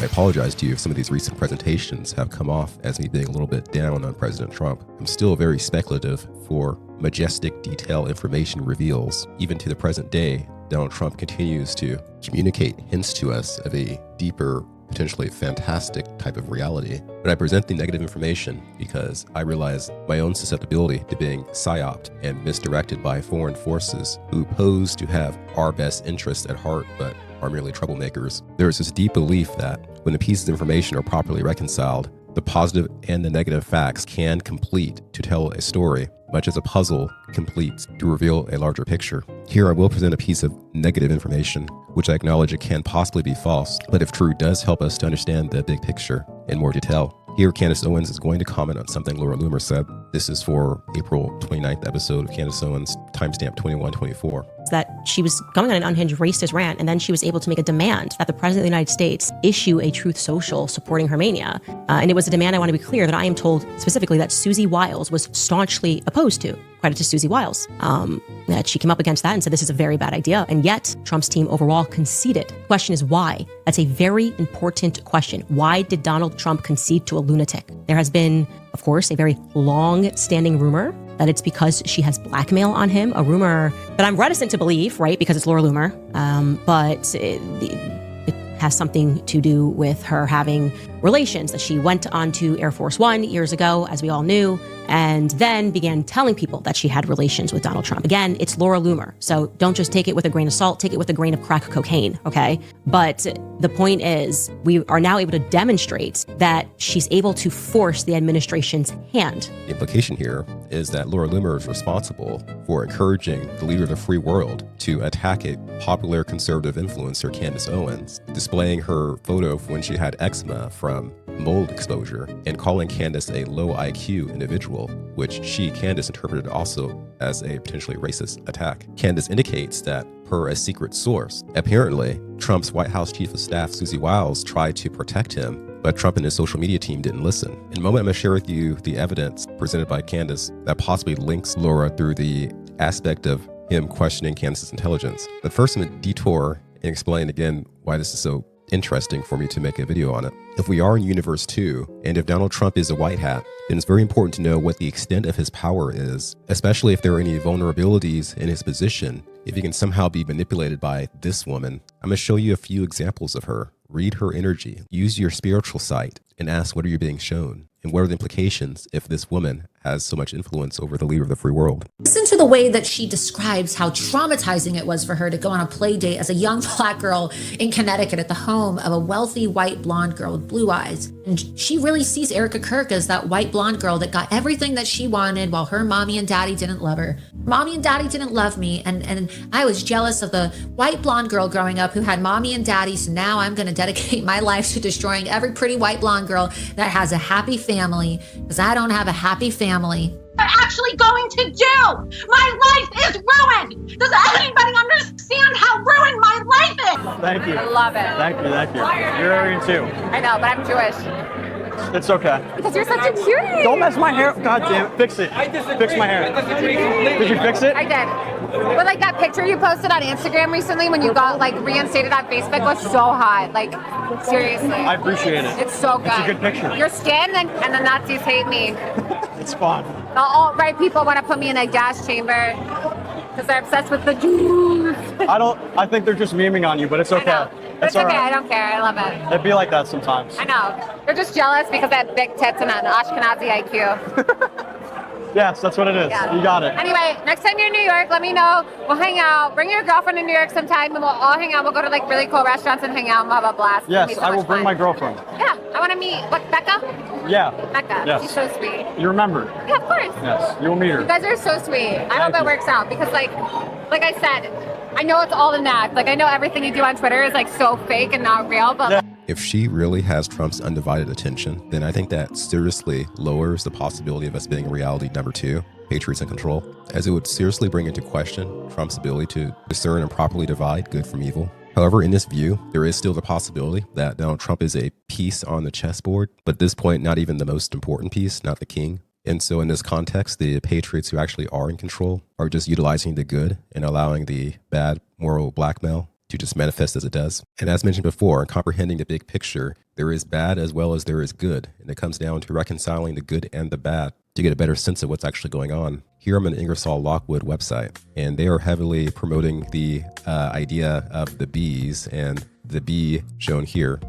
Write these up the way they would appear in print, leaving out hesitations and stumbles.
I apologize to you if some of these recent presentations have come off as me being a little bit down on President Trump. I'm still very speculative, for majestic detail information reveals. Even to the present day, Donald Trump continues to communicate hints to us of a deeper, potentially fantastic type of reality. But I present the negative information because I realize my own susceptibility to being psyoped and misdirected by foreign forces who pose to have our best interests at heart, but are merely troublemakers. There is this deep belief that when the pieces of information are properly reconciled, the positive and the negative facts can complete to tell a story, much as a puzzle completes to reveal a larger picture. Here I will present a piece of negative information, which I acknowledge it can possibly be false, but if true, does help us to understand the big picture in more detail. Here, Candace Owens is going to comment on something Laura Loomer said. This is for April 29th episode of Candace Owens, timestamp 2124. That she was going on an unhinged racist rant, and then she was able to make a demand that the President of the United States issue a Truth Social supporting her mania. And it was a demand, I want to be clear, that I am told specifically that Susie Wiles was staunchly opposed to. Credit to Susie Wiles. That she came up against that and said this is a very bad idea. And yet Trump's team overall conceded. The question is why? That's a very important question. Why did Donald Trump concede to a lunatic? There has been, of course, a very long-standing rumor that it's because she has blackmail on him, a rumor that I'm reticent to believe, right, because it's Laura Loomer, but it has something to do with her having relations, that she went onto Air Force One years ago, as we all knew, and then began telling people that she had relations with Donald Trump. Again, it's Laura Loomer, so don't just take it with a grain of salt, take it with a grain of crack cocaine, okay? But the point is, we are now able to demonstrate that she's able to force the administration's hand. The implication here is that Laura Loomer is responsible for encouraging the leader of the free world to attack a popular conservative influencer, Candace Owens, displaying her photo when she had eczema from mold exposure, and calling Candace a low IQ individual, which Candace, interpreted also as a potentially racist attack. Candace indicates that, per a secret source, apparently Trump's White House Chief of Staff, Susie Wiles, tried to protect him, but Trump and his social media team didn't listen. In a moment, I'm going to share with you the evidence presented by Candace that possibly links Laura through the aspect of him questioning Candace's intelligence. But first, I'm going to detour and explain again why this is so interesting for me to make a video on it. If we are in Universe 2, and if Donald Trump is a white hat, then it's very important to know what the extent of his power is, especially if there are any vulnerabilities in his position, if he can somehow be manipulated by this woman. I'm going to show you a few examples of her. Read her energy. Use your spiritual sight and ask, what are you being shown? And what are the implications if this woman has so much influence over the leader of the free world? Listen to the way that she describes how traumatizing it was for her to go on a play date as a young black girl in Connecticut at the home of a wealthy white blonde girl with blue eyes. And she really sees Erica Kirk as that white blonde girl that got everything that she wanted while her mommy and daddy didn't love her. Mommy and daddy didn't love me, and I was jealous of the white blonde girl growing up who had mommy and daddy, so now I'm going to dedicate my life to destroying every pretty white blonde girl that has a happy family, because I don't have a happy family. I'm actually going to do? My life is ruined! Does anybody understand how ruined my life is? Thank you. I love it. Thank you. You're Aryan too. I know, but I'm Jewish. It's okay. Because you're such a cutie. Don't mess my hair. God damn it. Fix it. Fix my hair. Did you fix it? I did. But like that picture you posted on Instagram recently when you got like reinstated on Facebook was so hot. Like, seriously. I appreciate it. It's so good. It's a good picture. Your skin and the Nazis hate me. It's fun. The alt-right people want to put me in a gas chamber because they're obsessed with the Jews. I think they're just memeing on you, but it's okay. I know. But it's okay. Right. I don't care. I love it. It'd be like that sometimes. I know. They're just jealous because I have big tits and an Ashkenazi IQ. Yes, that's what it is. Yeah. You got it. Anyway, next time you're in New York, let me know. We'll hang out. Bring your girlfriend in New York sometime and we'll all hang out. We'll go to like really cool restaurants and hang out and we'll have a blast. Yes, I will bring my girlfriend. Yeah, I want to meet, Becca? Yeah. Becca. Yes. She's so sweet. You remember? Yeah, of course. Yes, you'll meet her. You guys are so sweet. I hope it works out because like I said, I know it's all an act. Like I know everything you do on Twitter is like so fake and not real, but yeah. If she really has Trump's undivided attention, then I think that seriously lowers the possibility of us being reality number 2, Patriots in control, as it would seriously bring into question Trump's ability to discern and properly divide good from evil. However, in this view, there is still the possibility that Donald Trump is a piece on the chessboard, but at this point, not even the most important piece, not the king. And so in this context, the patriots who actually are in control are just utilizing the good and allowing the bad moral blackmail to just manifest as it does. And as mentioned before, in comprehending the big picture, there is bad as well as there is good. And it comes down to reconciling the good and the bad to get a better sense of what's actually going on. Here I'm on the Ingersoll Lockwood website, and they are heavily promoting the idea of the bees, and the bee shown here.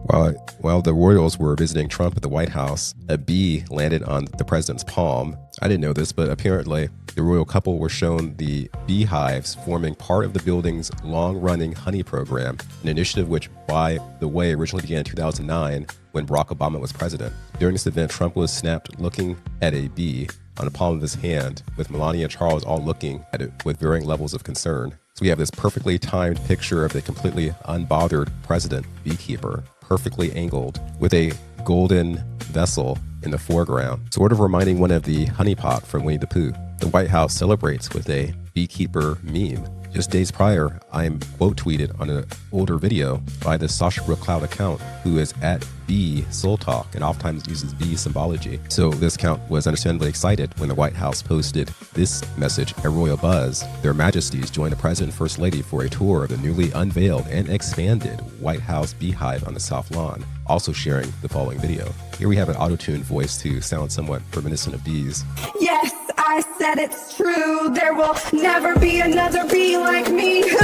While the royals were visiting Trump at the White House, a bee landed on the president's palm. I didn't know this, but apparently the royal couple were shown the beehives forming part of the building's long-running honey program, an initiative which, by the way, originally began in 2009 when Barack Obama was president. During this event, Trump was snapped looking at a bee on the palm of his hand, with Melania and Charles all looking at it with varying levels of concern. So we have this perfectly timed picture of the completely unbothered president beekeeper, perfectly angled, with a golden vessel in the foreground, sort of reminding one of the honeypot from Winnie the Pooh. The White House celebrates with a beekeeper meme. Just days prior, I'm quote tweeted on an older video by the Sasha Brooke Cloud account, who is at Bee Soul Talk and oftentimes uses bee symbology. So this account was understandably excited when the White House posted this message: a royal buzz. Their Majesties join the President and First Lady for a tour of the newly unveiled and expanded White House beehive on the South Lawn, also sharing the following video. Here we have an auto-tuned voice to sound somewhat reminiscent of bees. Yes, I said it's true. There will never be another bee like me. Who?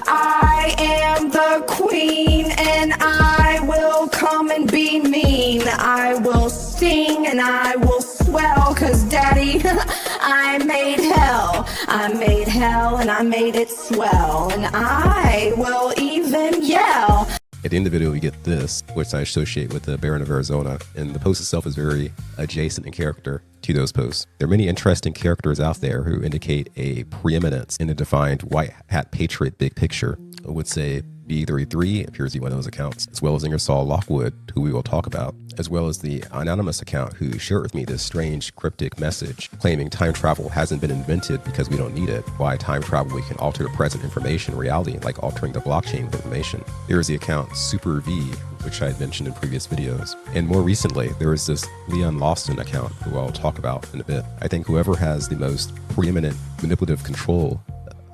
I am the queen, and I will come and be mean. I will sting and I will swell, 'cause daddy, I made hell. I made hell and I made it swell, and I will even yell. At the end of the video, we get this, which I associate with the Baron of Arizona, and the post itself is very adjacent in character to those posts. There are many interesting characters out there who indicate a preeminence in the defined white hat patriot big picture. I would say B33 appears to be one of those accounts, as well as Ingersoll Lockwood, who we will talk about, as well as the anonymous account who shared with me this strange cryptic message claiming time travel hasn't been invented because we don't need it. Why time travel, we can alter the present information reality, like altering the blockchain with information. There is the account Super V, which I had mentioned in previous videos. And more recently, there is this Leon Lawson account, who I'll talk about in a bit. I think whoever has the most preeminent manipulative control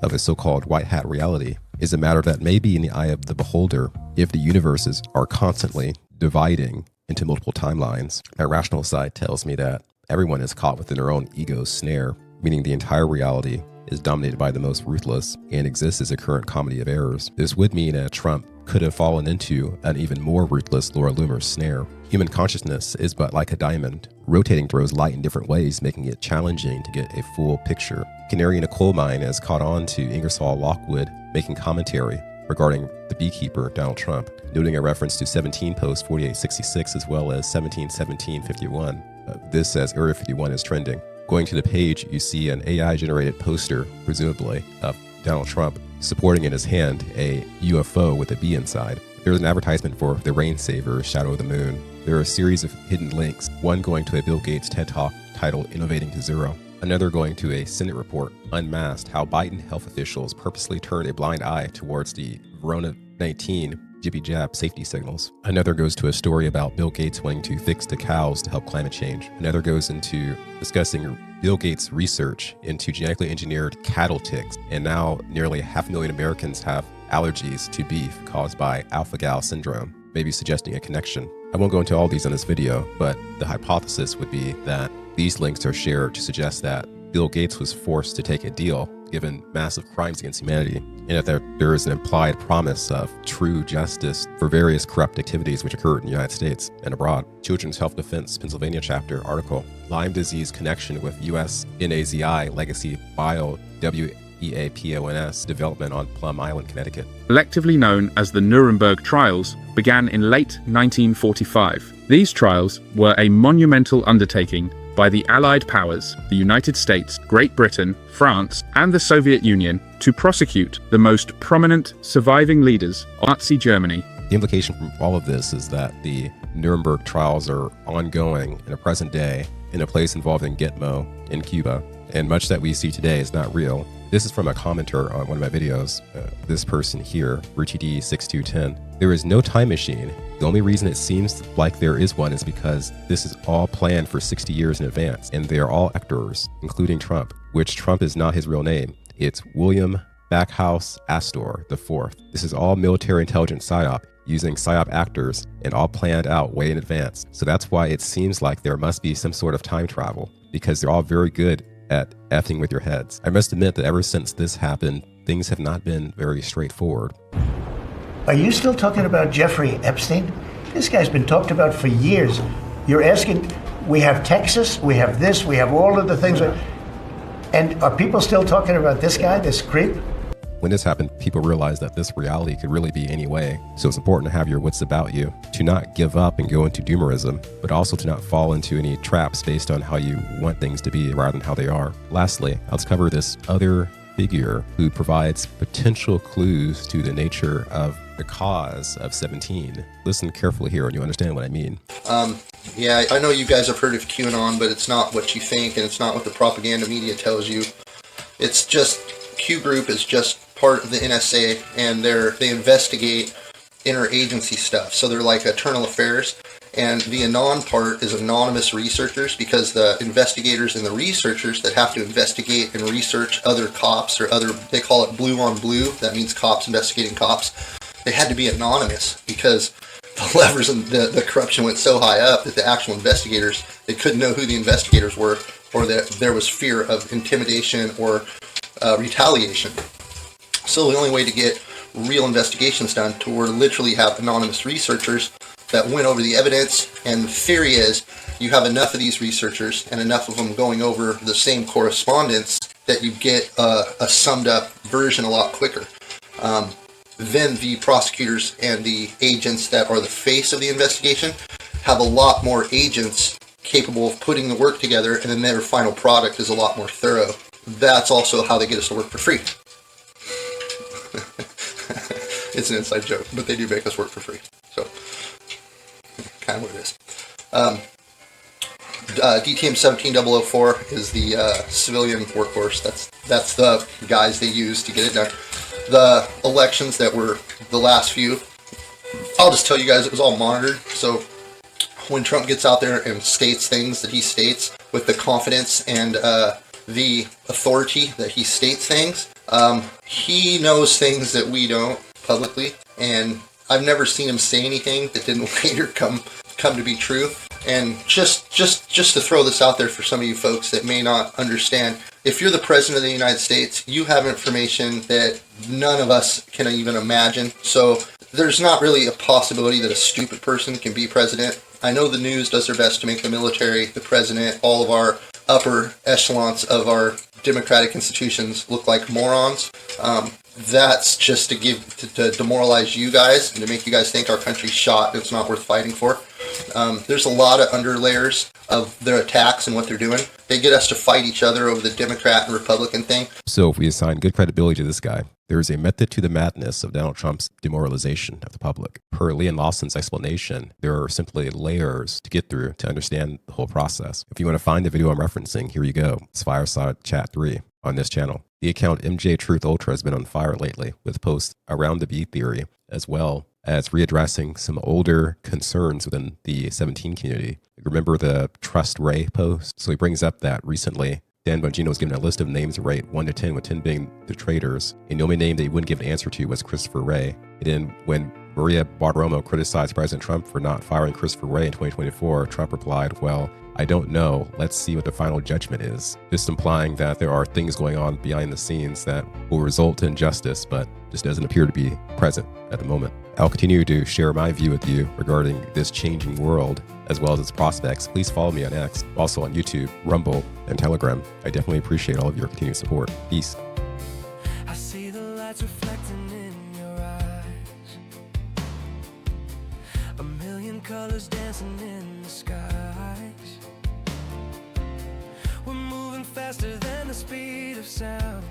of a so-called white hat reality is a matter that may be in the eye of the beholder if the universes are constantly dividing into multiple timelines. My rational side tells me that everyone is caught within their own ego snare, meaning the entire reality is dominated by the most ruthless and exists as a current comedy of errors. This would mean that Trump could have fallen into an even more ruthless Laura Loomer snare. Human consciousness is but like a diamond. Rotating throws light in different ways, making it challenging to get a full picture. Canary in a coal mine has caught on to Ingersoll Lockwood making commentary regarding the beekeeper, Donald Trump, noting a reference to 17 post 4866 as well as 171751. This says Area 51 is trending. Going to the page, you see an AI-generated poster, presumably, of Donald Trump supporting in his hand a UFO with a bee inside. There's an advertisement for the Rain Saver, Shadow of the Moon. There are a series of hidden links, one going to a Bill Gates TED Talk titled Innovating to Zero, another going to a Senate report, Unmasked, how Biden health officials purposely turned a blind eye towards the Corona-19 jibby-jab safety signals. Another goes to a story about Bill Gates wanting to fix the cows to help climate change. Another goes into discussing Bill Gates' research into genetically engineered cattle ticks, and now nearly 500,000 Americans have allergies to beef caused by alpha-gal syndrome, maybe suggesting a connection. I won't go into all these in this video, but the hypothesis would be that these links are shared to suggest that Bill Gates was forced to take a deal given massive crimes against humanity, and that there is an implied promise of true justice for various corrupt activities which occurred in the United States and abroad. Children's Health Defense Pennsylvania chapter article, Lyme disease connection with U.S. NAZI legacy bio WEAPONS development on Plum Island, Connecticut. Collectively known as the Nuremberg Trials, began in late 1945. These trials were a monumental undertaking by the Allied powers, the United States, Great Britain, France, and the Soviet Union, to prosecute the most prominent surviving leaders of Nazi Germany. The implication from all of this is that the Nuremberg trials are ongoing in a present day in a place involved in Gitmo in Cuba, and much that we see today is not real. This is from a commenter on one of my videos, this person here, RTD6210. There is no time machine. The only reason it seems like there is one is because this is all planned for 60 years in advance, and they are all actors, including Trump, which Trump is not his real name. It's William Backhouse Astor IV. This is all military intelligence PSYOP, using PSYOP actors and all planned out way in advance. So that's why it seems like there must be some sort of time travel, because they're all very good at effing with your heads. I must admit that ever since this happened, things have not been very straightforward. Are you still talking about Jeffrey Epstein? This guy's been talked about for years. You're asking, we have Texas, we have this, we have all of the things. And are people still talking about this guy, this creep? When this happened, people realized that this reality could really be any way. So it's important to have your wits about you, to not give up and go into doomerism, but also to not fall into any traps based on how you want things to be rather than how they are. Lastly, let's cover this other figure who provides potential clues to the nature of the cause of 17. Listen carefully here and you understand what I mean. Yeah, I know you guys have heard of QAnon, but it's not what you think and it's not what the propaganda media tells you. It's just, Q Group is just part of the NSA, and they investigate interagency stuff. So they're like internal affairs, and the anon part is anonymous researchers, because the investigators and the researchers that have to investigate and research other cops, or they call it blue on blue, that means cops investigating cops, they had to be anonymous because the levers and the corruption went so high up that the actual investigators, they couldn't know who the investigators were, or that there was fear of intimidation or retaliation. So the only way to get real investigations done to where literally have anonymous researchers that went over the evidence, and the theory is you have enough of these researchers and enough of them going over the same correspondence that you get a summed up version a lot quicker. Then the prosecutors and the agents that are the face of the investigation have a lot more agents capable of putting the work together, and then their final product is a lot more thorough. That's also how they get us to work for free. It's an inside joke, but they do make us work for free. So, kind of what it is. DTM 17004 is the civilian workforce. That's the guys they use to get it done. The elections that were the last few, I'll just tell you guys, it was all monitored. So when Trump gets out there and states things that he states with the confidence and the authority that he states things, he knows things that we don't publicly, and I've never seen him say anything that didn't later come to be true. And just to throw this out there for some of you folks that may not understand, if you're the president of the United States, you have information that none of us can even imagine. So there's not really a possibility that a stupid person can be president. I know the news does their best to make the military, the president, all of our upper echelons of our democratic institutions look like morons. That's just to demoralize you guys and to make you guys think our country's shot and it's not worth fighting for. There's a lot of underlayers of their attacks and what they're doing. They get us to fight each other over the Democrat and Republican thing. So if we assign good credibility to this guy, there is a method to the madness of Donald Trump's demoralization of the public. Per Leon Lawson's explanation, there are simply layers to get through to understand the whole process. If you want to find the video I'm referencing, here you go. It's Fireside Chat 3 on this channel. The account MJ Truth Ultra has been on fire lately with posts around the B theory, as well as readdressing some older concerns within the 17 community. Remember the Trust Ray post? So he brings up that recently Dan Bongino was given a list of names to rate 1 to 10, with 10 being the traitors, and the only name that he wouldn't give an answer to was Christopher Wray. And then when Maria Bartiromo criticized President Trump for not firing Christopher Wray in 2024, Trump replied, "Well, I don't know. Let's see what the final judgment is." Just implying that there are things going on behind the scenes that will result in justice, but just doesn't appear to be present at the moment. I'll continue to share my view with you regarding this changing world, as well as its prospects. Please follow me on X, also on YouTube, Rumble, and Telegram. I definitely appreciate all of your continued support. Peace. I see the lights reflecting in your eyes, a million colors dancing in the skies. We're moving faster than the speed of sound.